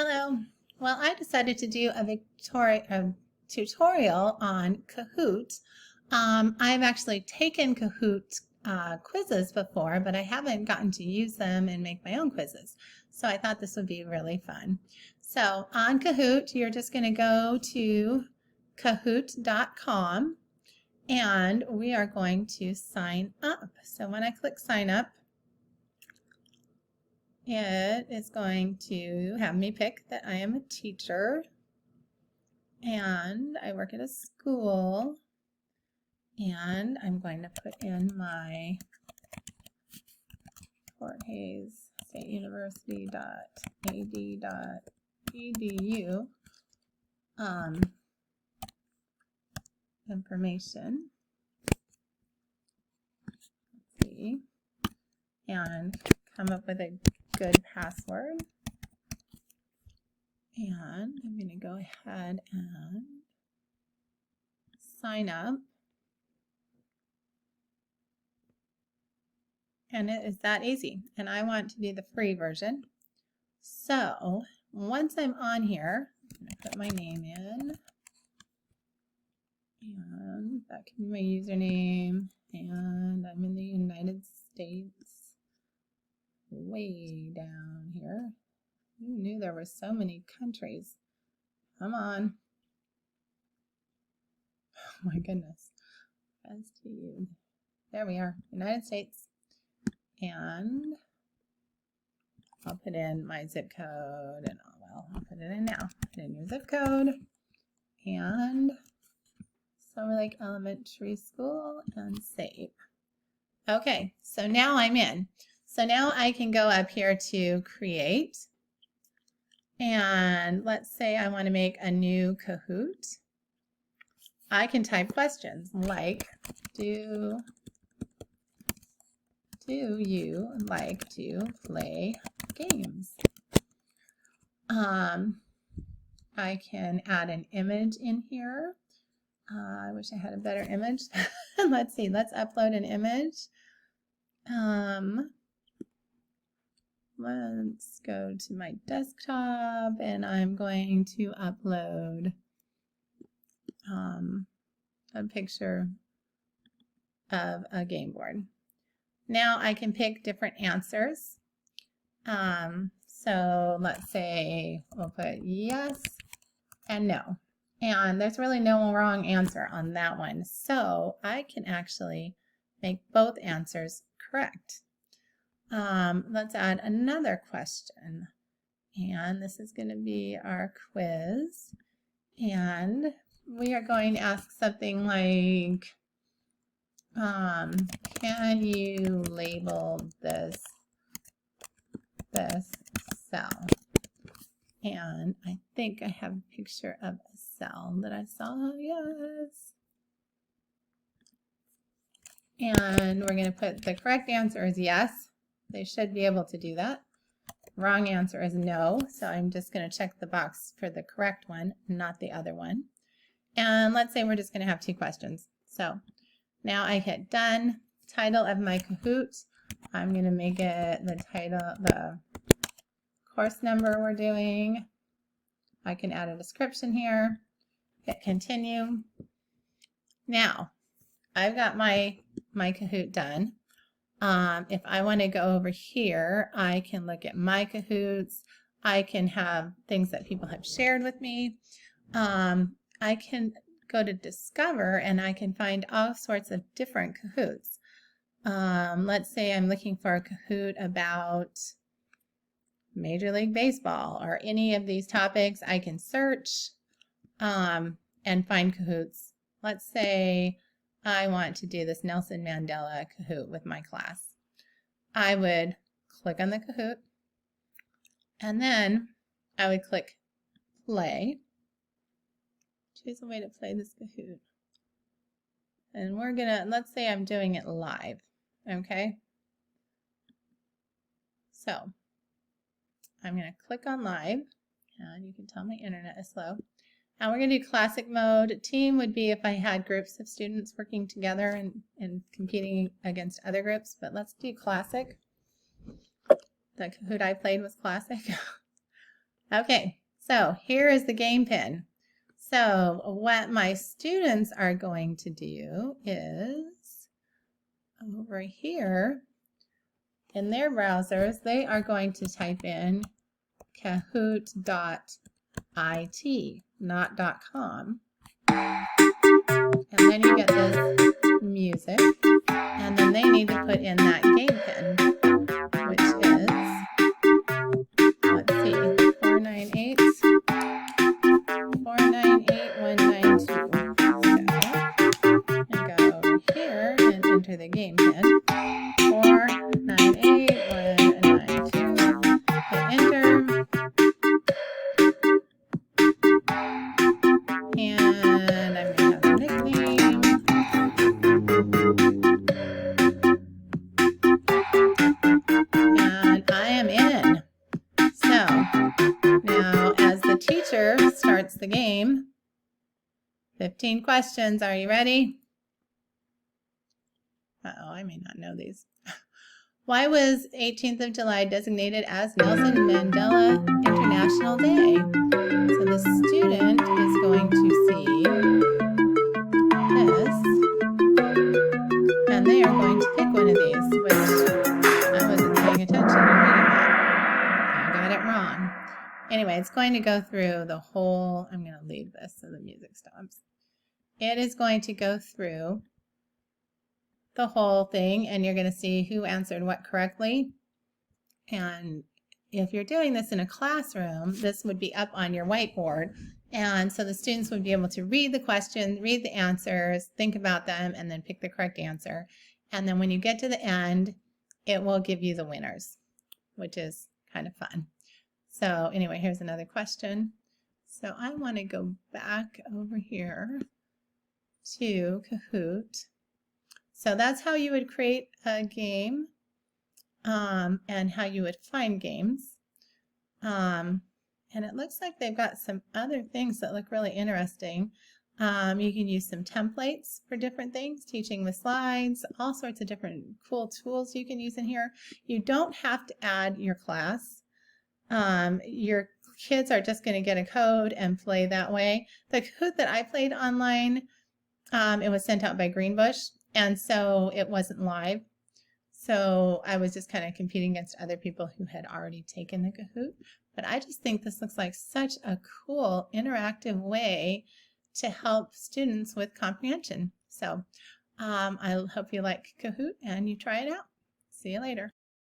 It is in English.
Hello. Well, I decided to do a tutorial on Kahoot. I've actually taken Kahoot quizzes before, but I haven't gotten to use them and make my own quizzes. So I thought this would be really fun. So on Kahoot, you're just going to go to kahoot.com and we are going to sign up. So when I click sign up, it is going to have me pick that I am a teacher and I work at a school, and I'm going to put in my Fort Hays State University.ad.edu information. Let's see, and come up with a good password. And I'm going to go ahead and sign up. And it is that easy. And I want to do the free version. So once I'm on here, I'm going to put my name in. And that can be my username. And I'm in the United States. Way down here. Who knew there were so many countries? Come on. Oh my goodness. There we are, United States. And I'll put in my zip code and I'll put it in now. Put in your zip code and Silver Lake Elementary School and save. Okay, so now I'm in. So now I can go up here to create. And let's say I want to make a new Kahoot. I can type questions like, do you like to play games? I can add an image in here. I wish I had a better image. Let's see, let's upload an image. Let's go to my desktop and I'm going to upload a picture of a game board. Now I can pick different answers. So let's say we'll put yes and no. And there's really no wrong answer on that one. So I can actually make both answers correct. Let's add another question. And this is going to be our quiz. And we are going to ask something like, can you label this cell? And I think I have a picture of a cell that I saw. Yes. And we're going to put the correct answer is yes. They should be able to do that. Wrong answer is no. So I'm just going to check the box for the correct one, not the other one. And let's say we're just going to have 2 questions. So now I hit done. Title of my Kahoot. I'm going to make it the course number we're doing. I can add a description here. Hit continue. Now I've got my Kahoot done. If I want to go over here, I can look at my Kahoots. I can have things that people have shared with me. I can go to Discover and I can find all sorts of different Kahoots. Let's say I'm looking for a Kahoot about Major League Baseball or any of these topics. I can search and find Kahoots. Let's say I want to do this Nelson Mandela Kahoot with my class. I would click on the Kahoot and then I would click play. Choose a way to play this Kahoot. And we're gonna, let's say I'm doing it live, okay? So I'm gonna click on live, and you can tell my internet is slow. Now we're gonna do classic mode. Team would be if I had groups of students working together and competing against other groups, but let's do classic. The Kahoot I played was classic. Okay, so here is the game pin. So what my students are going to do is over here in their browsers, they are going to type in kahoot.it, not .com. And then you get this music, and then they need to put in that game pin, which is, let's see, 498 192. So I go over here and enter the game pin, 498 192. Hit enter, and I'm gonna have a nickname. And I am in. So now as the teacher starts the game, 15 questions. Are you ready? Uh-oh, I may not know these. Why was 18th of July designated as Nelson Mandela International Day? So the student is going to see this, and they are going to pick one of these, which I wasn't paying attention and reading that. I got it wrong. Anyway, it's going to go through the whole, I'm going to leave this so the music stops. It is going to go through the whole thing, and you're going to see who answered what correctly. And if you're doing this in a classroom, this would be up on your whiteboard, and so the students would be able to read the questions, read the answers, think about them, and then pick the correct answer. And then when you get to the end, it will give you the winners, which is kind of fun. So anyway, here's another question. So I want to go back over here to Kahoot. So that's how you would create a game, and how you would find games. And it looks like they've got some other things that look really interesting. You can use some templates for different things, teaching the slides, all sorts of different cool tools you can use in here. You don't have to add your class. Your kids are just going to get a code and play that way. The Kahoot that I played online, it was sent out by Greenbush, and so it wasn't live. So I was just kind of competing against other people who had already taken the Kahoot. But I just think this looks like such a cool, interactive way to help students with comprehension. So I hope you like Kahoot and you try it out. See you later.